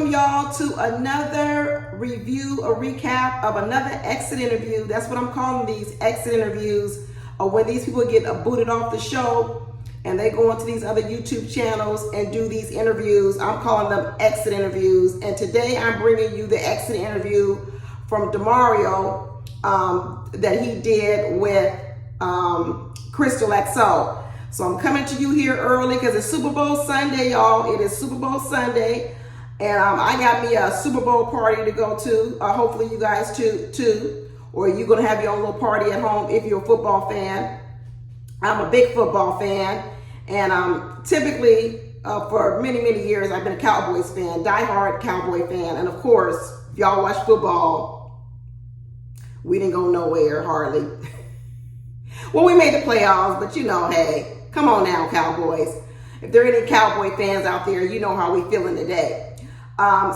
welcome y'all to another review, a recap of another exit interview. That's what I'm calling these exit interviews, or when these people get booted off the show and they go into these other YouTube channels and do these interviews. I'm calling them exit interviews. And today I'm bringing you the exit interview from Demario that he did with Christal XO. So I'm coming to you here early because it's Super Bowl Sunday, y'all. It is Super Bowl Sunday. And I got me a Super Bowl party to go to. Hopefully you guys too. Or you're going to have your own little party at home if you're a football fan. I'm a big football fan. And typically, for many, many years, I've been a Cowboys fan, diehard Cowboy fan. And of course, if y'all watch football, we didn't go nowhere, hardly. Well, we made the playoffs, but you know, hey, come on now, Cowboys. If there are any Cowboy fans out there, you know how we feeling today.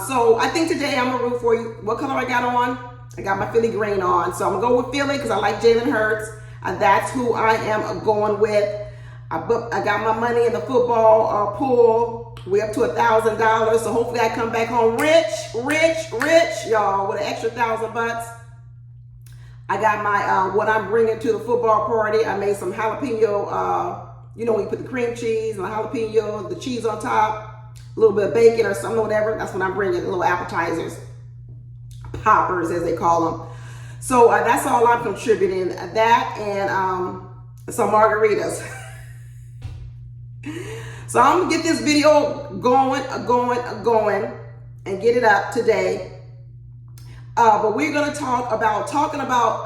So I think today I'm going to root for you. What color I got on? I got my Philly green on. So I'm going to go with Philly because I like Jalen Hurts. That's who I am going with. I got my money in the football pool. We're up to $1,000. So hopefully I come back home rich, y'all, with an extra $1,000. I got my, what I'm bringing to the football party. I made some jalapeno, you know, when you put the cream cheese and the jalapeno, the cheese on top, a little bit of bacon or something, whatever. That's what I'm bringing, little appetizers, poppers as they call them. So that's all I'm contributing. That and some margaritas. So I'm gonna get this video going and get it up today. But we're gonna talking about jalapeno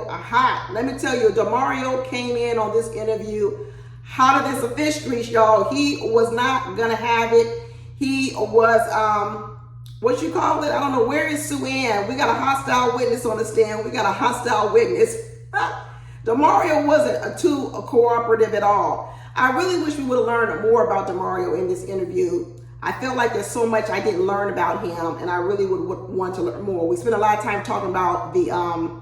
hot. Let me tell you, Demario came in on this interview hotter than some fish grease, y'all. He was not gonna have it. He was what you call it? I don't know. Where is Sue Ann? We got a hostile witness on the stand. We got a hostile witness. Demario wasn't too cooperative at all. I really wish we would have learned more about Demario in this interview. I felt like there's so much I didn't learn about him, and I really would want to learn more. We spent a lot of time talking about the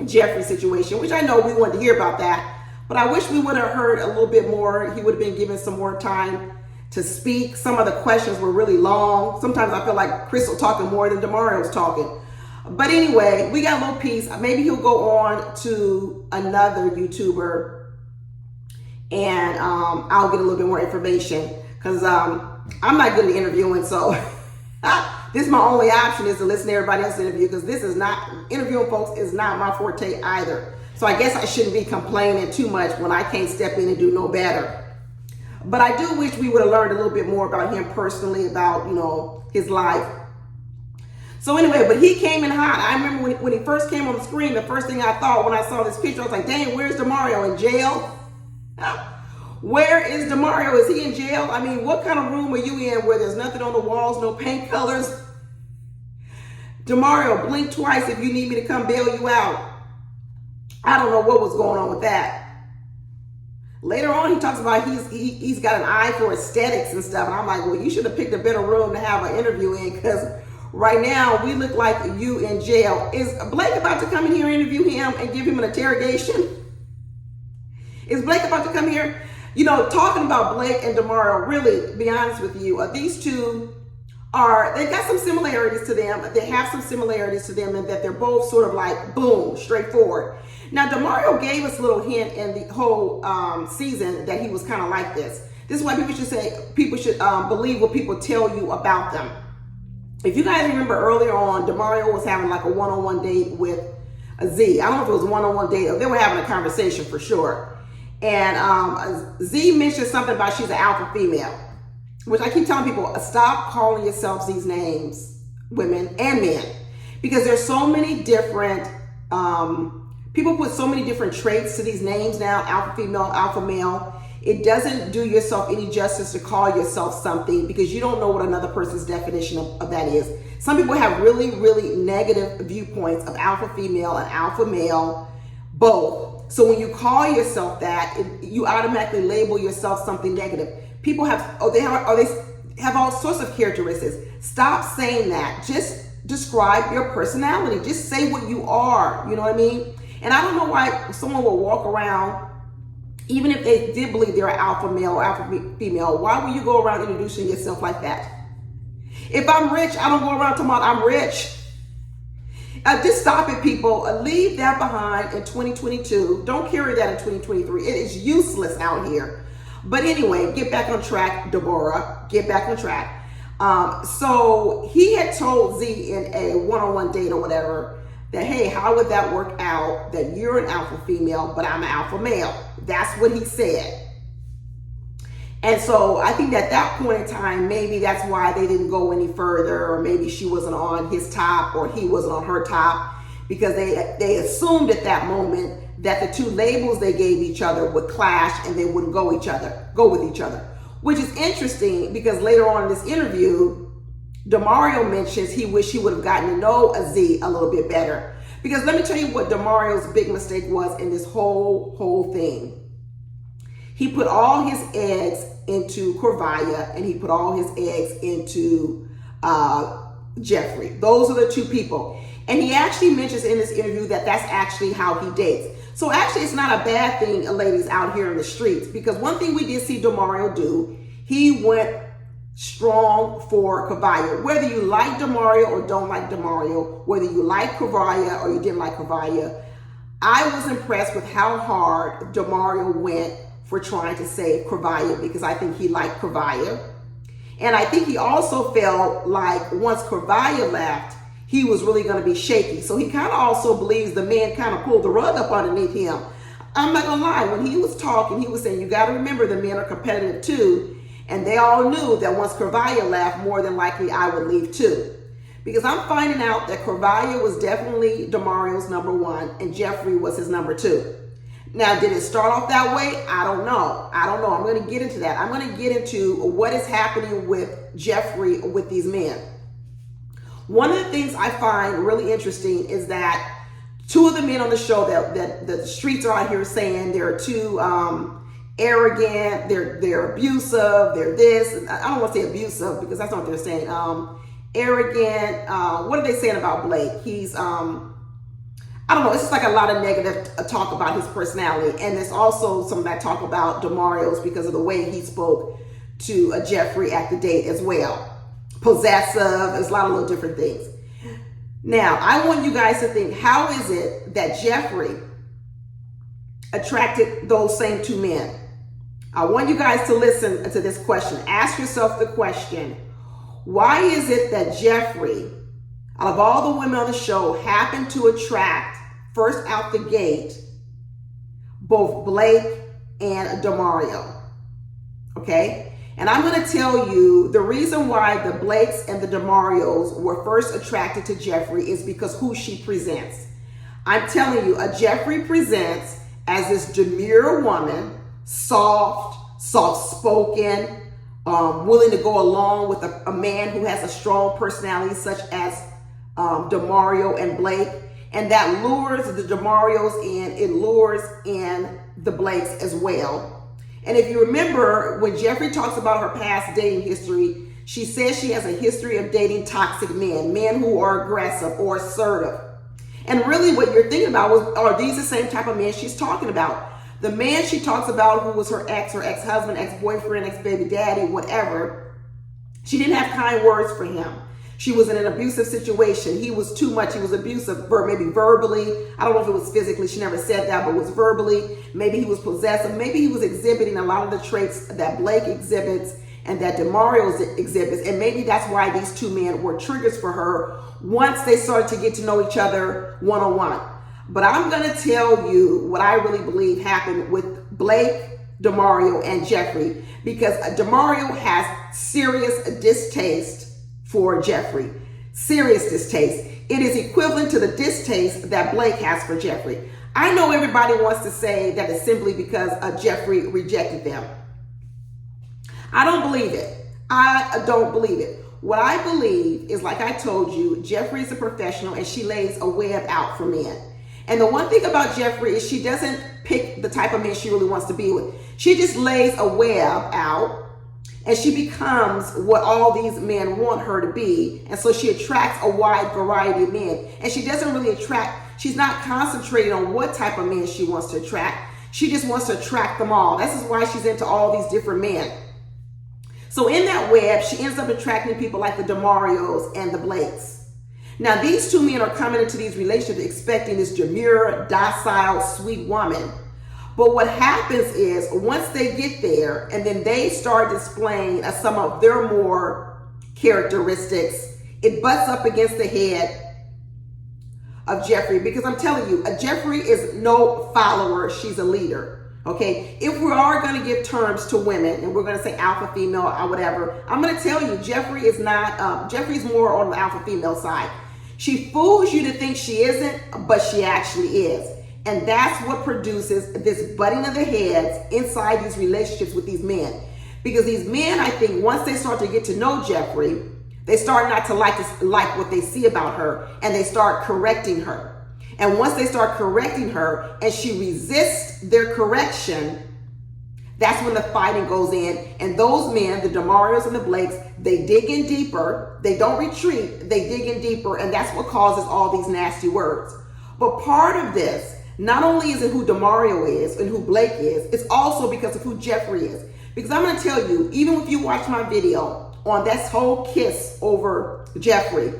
Jeffrey situation, which I know we wanted to hear about that, but I wish we would have heard a little bit more. He would have been given some more time to speak. Some of the questions were really long. Sometimes I feel like Christal talking more than Demario's talking. But anyway, we got a little piece. Maybe he'll go on to another YouTuber and I'll get a little bit more information because I'm not good at interviewing. So this is my only option, is to listen to everybody else's interview, because this is not, interviewing folks is not my forte either. So I guess I shouldn't be complaining too much when I can't step in and do no better. But I do wish we would have learned a little bit more about him personally, about, you know, his life. So anyway, but he came in hot. I remember when he first came on the screen, the first thing I thought when I saw this picture, I was like, dang, where's Demario? In jail? Where is Demario? Is he in jail? I mean, what kind of room are you in where there's nothing on the walls, no paint colors? Demario, blink twice if you need me to come bail you out. I don't know what was going on with that. Later on, he talks about he's got an eye for aesthetics and stuff. And I'm like, well, you should have picked a better room to have an interview in, because right now, we look like you in jail. Is Blake about to come in here and interview him and give him an interrogation? Is Blake about to come here? You know, talking about Blake and Demario, really, to be honest with you, these two they've got some similarities to them. They have some similarities to them in that they're both sort of like, boom, straightforward. Now, Demario gave us a little hint in the whole season that he was kind of like this. This is why people should believe what people tell you about them. If you guys remember earlier on, Demario was having like a one-on-one date with a Z. I don't know if it was a one-on-one date or they were having a conversation for sure. And Z mentioned something about she's an alpha female, which I keep telling people, stop calling yourselves these names, women and men, because there's so many different, people put so many different traits to these names now, alpha female, alpha male. It doesn't do yourself any justice to call yourself something, because you don't know what another person's definition of that is. Some people have really, really negative viewpoints of alpha female and alpha male, both. So when you call yourself that, you automatically label yourself something negative. People have, they have all sorts of characteristics. Stop saying that. Just describe your personality. Just say what you are. You know what I mean? And I don't know why someone will walk around Even if they did believe they're an alpha male or alpha female, why would you go around introducing yourself like that? If I'm rich, I don't go around talking about I'm rich. Just stop it, people. Leave that behind in 2022. Don't carry that in 2023. It is useless out here. But anyway, get back on track, Deborah. Get back on track. So he had told Z in a one-on-one date or whatever that, hey, how would that work out that you're an alpha female, but I'm an alpha male? That's what he said. And so I think at that point in time, maybe that's why they didn't go any further, or maybe she wasn't on his top or he wasn't on her top, because they assumed at that moment that the two labels they gave each other would clash and they wouldn't go with each other, which is interesting because later on in this interview, Demario mentions he wished he would have gotten to know Z a little bit better. Because let me tell you what Damario's big mistake was in this whole thing. He put all his eggs into Corvaya and he put all his eggs into Jeffrey. Those are the two people. And he actually mentions in this interview that that's actually how he dates. So actually it's not a bad thing, ladies out here in the streets, because one thing we did see Demario do, he went strong for Corvaya. Whether you like Demario or don't like Demario, whether you like Corvaya or you didn't like Corvaya, I was impressed with how hard Demario went for trying to save Corvaya, because I think he liked Corvaya. And I think he also felt like once Corvaya left, he was really going to be shaky. So he kind of also believes the man kind of pulled the rug up underneath him. I'm not going to lie. When he was talking, he was saying, you got to remember the men are competitive too. And they all knew that once Corvaya left, more than likely I would leave too. Because I'm finding out that Corvaya was definitely Demario's number one and Jeffrey was his number two. Now, did it start off that way? I don't know. I'm going to get into that. I'm going to get into what is happening with Jeffrey with these men. One of the things I find really interesting is that two of the men on the show that the streets are out here saying they're too arrogant, they're abusive, they're this. I don't want to say abusive because that's not what they're saying. Arrogant. What are they saying about Blake? He's I don't know. It's just like a lot of negative talk about his personality, and there's also some of that talk about Demario's because of the way he spoke to Jeffrey at the date as well. Possessive. There's a lot of little different things. Now, I want you guys to think: how is it that Jeffrey attracted those same two men? I want you guys to listen to this question. Ask yourself the question: why is it that Jeffrey, out of all the women on the show, happened to attract, first out the gate, both Blake and Demario? Okay? And I'm going to tell you the reason why the Blakes and the Demarios were first attracted to Jeffrey is because who she presents. I'm telling you, Jeffrey presents as this demure woman, soft-spoken, willing to go along with a man who has a strong personality such as Demario and Blake, and that lures the Demarios in, it lures in the Blakes as well. And if you remember, when Jeffrey talks about her past dating history, she says she has a history of dating toxic men who are aggressive or assertive. And really what you're thinking about was, are these the same type of men she's talking about? The man she talks about who was her ex-husband, ex-boyfriend, ex-baby daddy, whatever, she didn't have kind words for him. She was in an abusive situation. He was too much. He was abusive, maybe verbally. I don't know if it was physically. She never said that, but it was verbally. Maybe he was possessive. Maybe he was exhibiting a lot of the traits that Blake exhibits and that Demario exhibits. And maybe that's why these two men were triggers for her once they started to get to know each other one-on-one. But I'm going to tell you what I really believe happened with Blake, Demario, and Jeffrey, because Demario has serious distaste for Jeffrey. Serious distaste. It is equivalent to the distaste that Blake has for Jeffrey. I know everybody wants to say that it's simply because Jeffrey rejected them. I don't believe it. I don't believe it. What I believe is, like I told you, Jeffrey is a professional and she lays a web out for men. And the one thing about Jeffrey is she doesn't pick the type of men she really wants to be with. She just lays a web out and she becomes what all these men want her to be. And so she attracts a wide variety of men. And she doesn't really attract, she's not concentrating on what type of men she wants to attract. She just wants to attract them all. This is why she's into all these different men. So in that web, she ends up attracting people like the Demarios and the Blakes. Now, these two men are coming into these relationships expecting this demure, docile, sweet woman. But what happens is once they get there and then they start displaying some of their more characteristics, it butts up against the head of Jeffrey, because I'm telling you, Jeffrey is no follower. She's a leader. Okay, if we are going to give terms to women and we're going to say alpha female or whatever, I'm going to tell you, Jeffrey is not, Jeffrey's more on the alpha female side. She fools you to think she isn't, but she actually is. And that's what produces this butting of the heads inside these relationships with these men. Because these men, I think, once they start to get to know Jeffrey, they start not to like what they see about her, and they start correcting her. And once they start correcting her and she resists their correction, that's when the fighting goes in. And those men, the Demarios and the Blakes, they dig in deeper. They don't retreat. They dig in deeper. And that's what causes all these nasty words. But part of this, not only is it who Demario is and who Blake is, it's also because of who Jeffrey is. Because I'm going to tell you, even if you watch my video on that whole kiss over Jeffrey,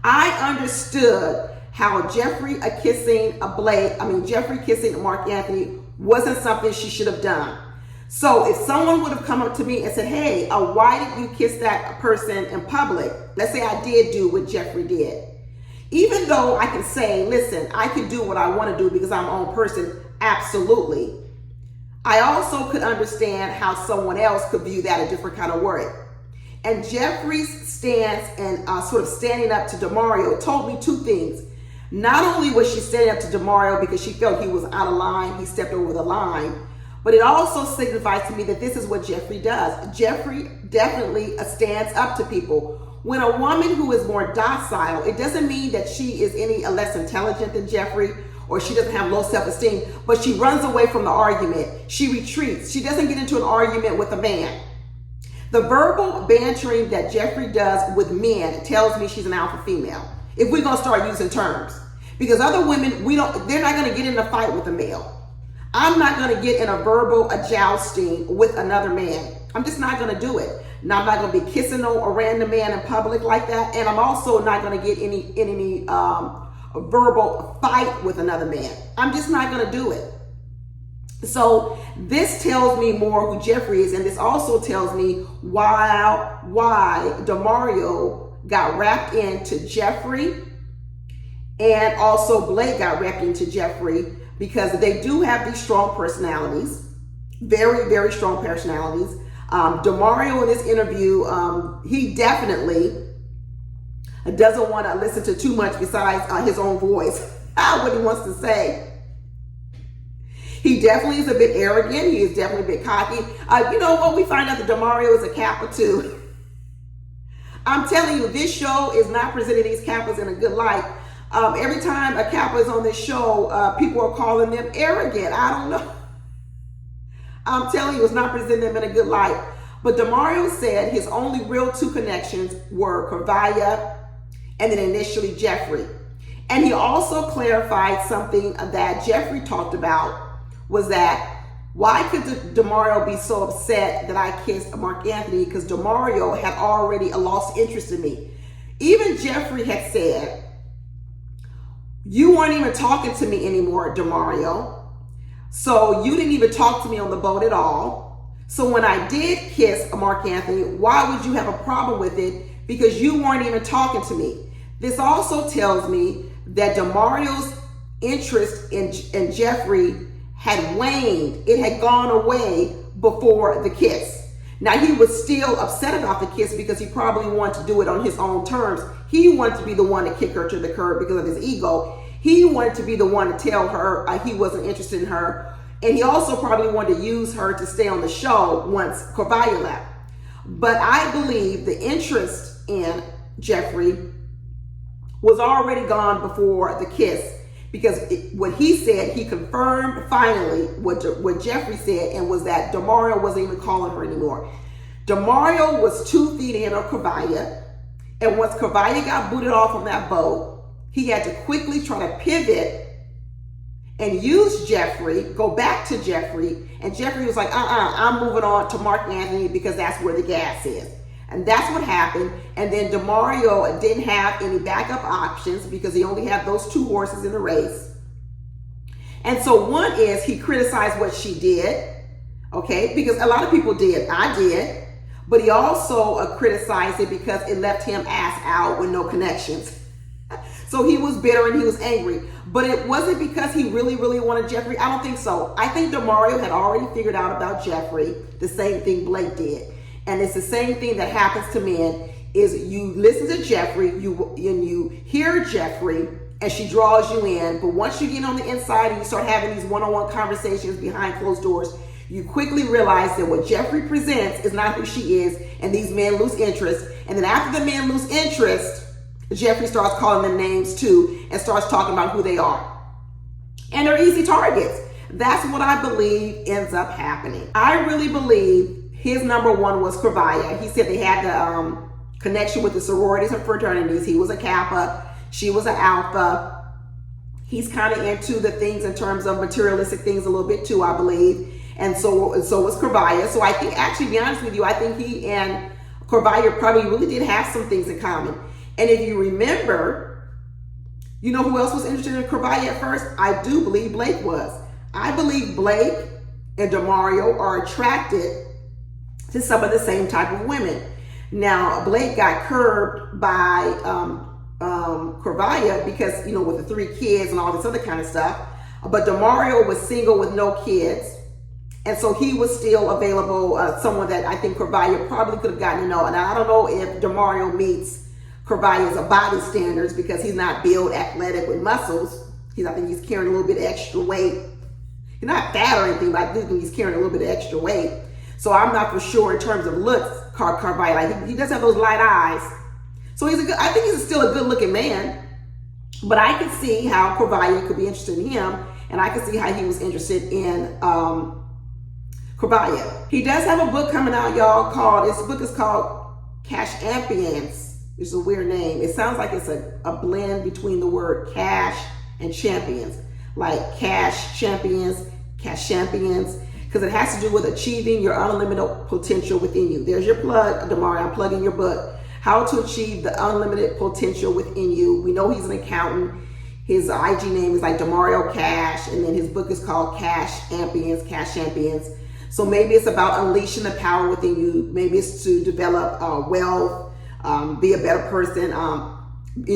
I understood how Jeffrey kissing Mark Anthony wasn't something she should have done. So if someone would have come up to me and said, hey, why did you kiss that person in public? Let's say I did do what Jeffrey did. Even though I can say, listen, I can do what I want to do because I'm my own person, absolutely. I also could understand how someone else could view that a different kind of way. And Jeffrey's stance and sort of standing up to Demario told me two things. Not only was she standing up to Demario because she felt he was out of line, he stepped over the line, but it also signifies to me that this is what Jeffrey does. Jeffrey definitely stands up to people. When a woman who is more docile, it doesn't mean that she is any less intelligent than Jeffrey or she doesn't have low self-esteem, but she runs away from the argument. She retreats. She doesn't get into an argument with a man. The verbal bantering that Jeffrey does with men tells me she's an alpha female. If we're going to start using terms, because other women, they're not going to get in a fight with a male. I'm not going to get in a verbal jousting with another man. I'm just not going to do it. Now, I'm not going to be kissing a random man in public like that. And I'm also not going to get in any verbal fight with another man. I'm just not going to do it. So this tells me more who Jeffrey is. And this also tells me why Demario got wrapped into Jeffrey, and also Blake got wrapped into Jeffrey, because they do have these strong personalities, very, very strong personalities. Demario in this interview, he definitely doesn't want to listen to too much besides his own voice, what he wants to say. He definitely is a bit arrogant. He is definitely a bit cocky. You know what? We find out that Demario is a Kappa too. I'm telling you, this show is not presenting these Kappas in a good light. Every time a Kappa is on this show, people are calling them arrogant. I don't know. I'm telling you, it's not presenting them in a good light. But Demario said his only real two connections were Corvaya and then initially Jeffrey. And he also clarified something that Jeffrey talked about, was that why could Demario be so upset that I kissed Mark Anthony? Because Demario had already lost interest in me. Even Jeffrey had said, you weren't even talking to me anymore, Demario. So you didn't even talk to me on the boat at all. So when I did kiss Mark Anthony, why would you have a problem with it? Because you weren't even talking to me. This also tells me that Demario's interest in Jeffrey had waned. It had gone away before the kiss. Now, he was still upset about the kiss because he probably wanted to do it on his own terms. He wanted to be the one to kick her to the curb because of his ego. He wanted to be the one to tell her he wasn't interested in her. And he also probably wanted to use her to stay on the show once Corvaya left. But I believe the interest in Jeffrey was already gone before the kiss. Because what he said, he confirmed finally what Jeffrey said, and was that Demario wasn't even calling her anymore. Demario was 2 feet in of Corvaya, and once Corvaya got booted off on that boat, he had to quickly try to pivot and used Jeffrey, go back to Jeffrey, and Jeffrey was like, I'm moving on to Mark Anthony because that's where the gas is. And that's what happened. And then Demario didn't have any backup options because he only had those 2 horses in the race. And so one is he criticized what she did, okay, because a lot of people did. I did. But he also criticized it because it left him ass out with no connections. So he was bitter and he was angry. But it wasn't because he really, really wanted Jeffrey. I don't think so. I think Demario had already figured out about Jeffrey the same thing Blake did. And it's the same thing that happens to men is you listen to Jeffrey, you hear Jeffrey, and she draws you in. But once you get on the inside and you start having these one-on-one conversations behind closed doors, you quickly realize that what Jeffrey presents is not who she is, and these men lose interest. And then after the men lose interest, Jeffrey starts calling them names too and starts talking about who they are. And they're easy targets. That's what I believe ends up happening. I really believe his number one was Corvaya. He said they had the connection with the sororities and fraternities. He was a Kappa. She was an Alpha. He's kind of into the things in terms of materialistic things a little bit too, I believe. And so was Corvaya. So I think, actually, to be honest with you, I think he and Corvaya probably really did have some things in common. And if you remember, you know who else was interested in Corvaya at first? I do believe Blake was. I believe Blake and Demario are attracted to some of the same type of women. Now, Blake got curbed by Corvaya because, with the 3 kids and all this other kind of stuff. But Demario was single with no kids. And so he was still available, someone that I think Corvaya probably could have gotten to know. And I don't know if Demario meets Corvaya's body standards because he's not built athletic with muscles. I think he's carrying a little bit of extra weight. He's not fat or anything, but I do think he's carrying a little bit of extra weight. So I'm not for sure in terms of looks, Corvaya. Like he does have those light eyes. So I think he's still a good looking man. But I could see how Corvaya could be interested in him. And I could see how he was interested in Corvaya. He does have a book coming out, y'all, this book is called Cash Ampiance. It's a weird name. It sounds like it's a blend between the word cash and champions. Like cash champions, because it has to do with achieving your unlimited potential within you. There's your plug, Demario. I'm plugging your book, How to Achieve the Unlimited Potential Within You. We know he's an accountant. His IG name is like Demario Cash, and then his book is called Cash Champions. So maybe it's about unleashing the power within you. Maybe it's to develop wealth, be a better person,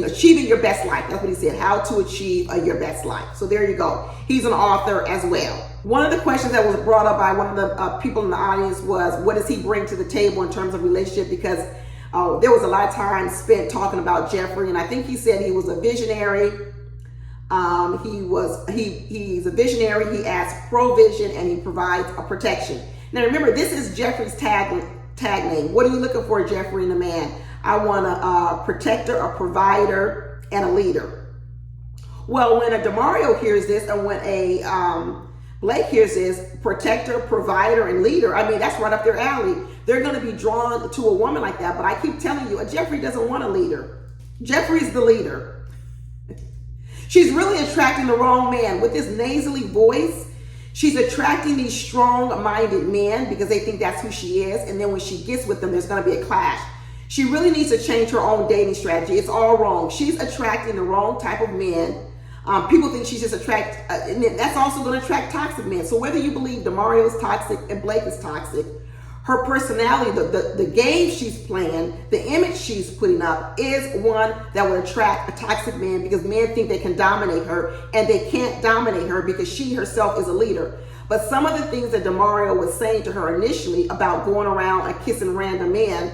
achieving your best life. That's what he said, how to achieve your best life. So there you go. He's an author as well. One of the questions that was brought up by one of the people in the audience was, what does he bring to the table in terms of relationship? Because there was a lot of time spent talking about Jeffrey, and I think he said he was a visionary. He's a visionary. He adds provision and he provides a protection. Now remember, this is Jeffrey's tag name. What are you looking for, Jeffrey, in a man? I want a protector, a provider, and a leader. Well, when a Demario hears this, and when a Blake hears this, protector, provider, and leader, I mean, that's right up their alley. They're going to be drawn to a woman like that. But I keep telling you, Jeffrey doesn't want a leader. Jeffrey's the leader. She's really attracting the wrong man. With this nasally voice, she's attracting these strong-minded men because they think that's who she is. And then when she gets with them, there's going to be a clash. She really needs to change her own dating strategy. It's all wrong. She's attracting the wrong type of men. People think she's just and that's also going to attract toxic men. So whether you believe Demario is toxic and Blake is toxic, her personality, the game she's playing, the image she's putting up is one that will attract a toxic man because men think they can dominate her, and they can't dominate her because she herself is a leader. But some of the things that Demario was saying to her initially about going around and kissing random men,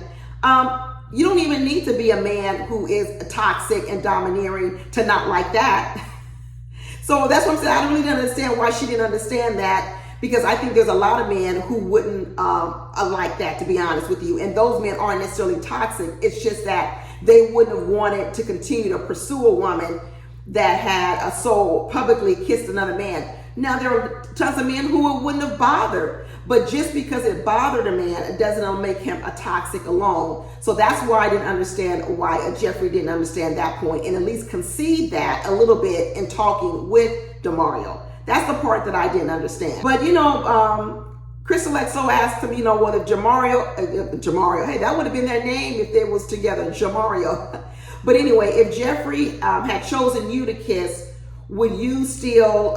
you don't even need to be a man who is toxic and domineering to not like that. So that's what I'm saying. I don't really understand why she didn't understand that, because I think there's a lot of men who wouldn't like that, to be honest with you. And those men aren't necessarily toxic. It's just that they wouldn't have wanted to continue to pursue a woman that had so publicly kissed another man. Now, there are tons of men who it wouldn't have bothered. But just because it bothered a man, it doesn't make him a toxic alone. So that's why I didn't understand why Jeffrey didn't understand that point, and at least concede that a little bit in talking with Demario. That's the part that I didn't understand. But you know, Christal XO asked him, you know, whether Demario, hey, that would have been their name if they was together, Demario. But anyway, if Jeffrey had chosen you to kiss, would you still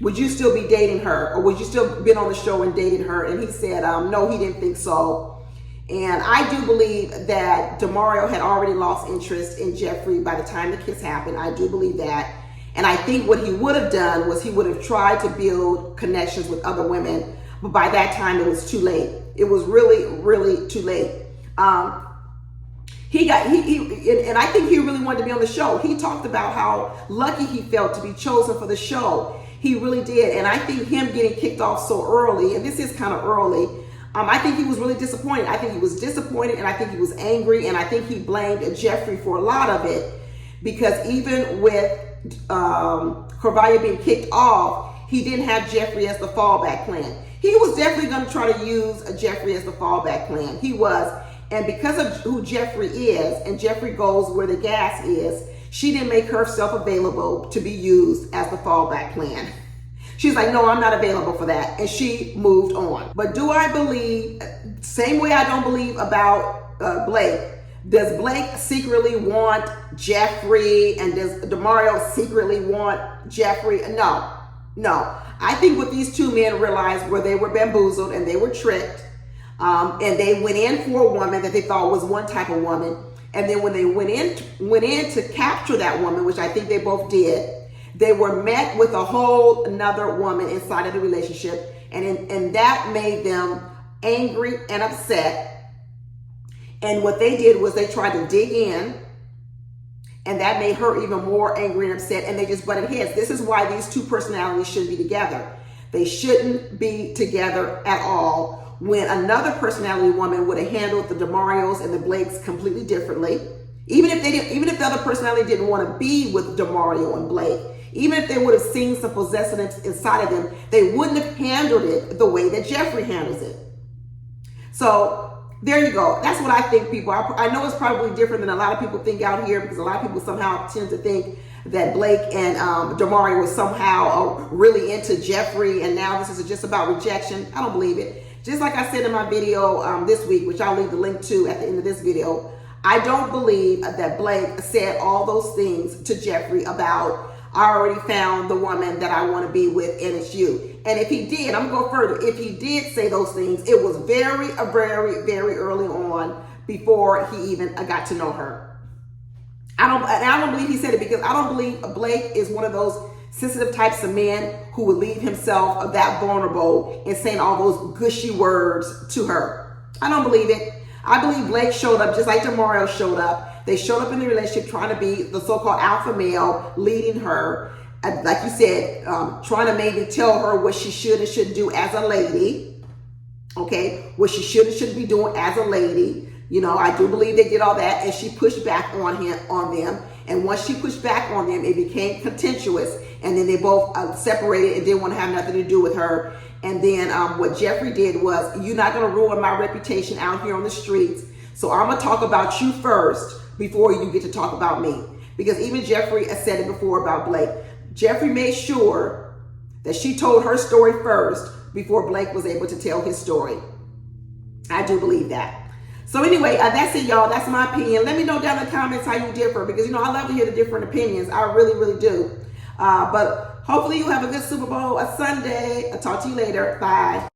be dating her, or would you still been on the show and dated her? And he said, no, he didn't think so. And I do believe that Demario had already lost interest in Jeffrey by the time the kiss happened. I do believe that. And I think what he would have done was he would have tried to build connections with other women. But by that time, it was too late. It was really, really too late. And I think he really wanted to be on the show. He talked about how lucky he felt to be chosen for the show. He really did. And I think him getting kicked off so early, and this is kind of early, I think he was really disappointed. I think he was disappointed, and I think he was angry, and I think he blamed Jeffrey for a lot of it, because even with Corvallis being kicked off, he didn't have Jeffrey as the fallback plan. He was definitely going to try to use Jeffrey as the fallback plan. He was. And because of who Jeffrey is, and Jeffrey goes where the gas is, she didn't make herself available to be used as the fallback plan. She's like, no, I'm not available for that. And she moved on. But do I believe, same way I don't believe about Blake, does Blake secretly want Jeffrey, and does Demario secretly want Jeffrey? No. I think what these two men realized were they were bamboozled and they were tricked. And they went in for a woman that they thought was one type of woman. And then when they went in to capture that woman, which I think they both did, they were met with a whole another woman inside of the relationship. And that made them angry and upset. And what they did was they tried to dig in, and that made her even more angry and upset, and they just butted heads. This is why these two personalities shouldn't be together. They shouldn't be together at all. When another personality woman would have handled the Demarios and the Blakes completely differently, even if the other personality didn't want to be with Demario and Blake, even if they would have seen some possessiveness inside of them, they wouldn't have handled it the way that Jeffrey handles it. So there you go. That's what I think, people. I know it's probably different than a lot of people think out here, because a lot of people somehow tend to think that Blake and Demario was somehow really into Jeffrey, and now this is just about rejection. I don't believe it. Just like I said in my video this week, which I'll leave the link to at the end of this video, I don't believe that Blake said all those things to Jeffrey about, I already found the woman that I want to be with, and it's you. And if he did, I'm going to go further. If he did say those things, it was very, very early on, before he even got to know her. I don't believe he said it, because I don't believe Blake is one of those sensitive types of men who would leave himself that vulnerable and saying all those gushy words to her. I don't believe it. I believe Blake showed up just like Demario showed up. They showed up in the relationship trying to be the so-called alpha male, leading her, like you said, trying to maybe tell her what she should and shouldn't do as a lady. Okay, what she should and shouldn't be doing as a lady. You know, I do believe they did all that, and she pushed back on them. And once she pushed back on them, it became contentious, and then they both separated and didn't want to have nothing to do with her. And then what Jeffrey did was, you're not going to ruin my reputation out here on the streets, so I'm going to talk about you first before you get to talk about me. Because even Jeffrey has said it before about Blake. Jeffrey made sure that she told her story first before Blake was able to tell his story. I do believe that. So anyway, that's it, y'all. That's my opinion. Let me know down in the comments how you differ, because, you know, I love to hear the different opinions. I really, really do. But hopefully you have a good Super Bowl, a Sunday. I'll talk to you later. Bye.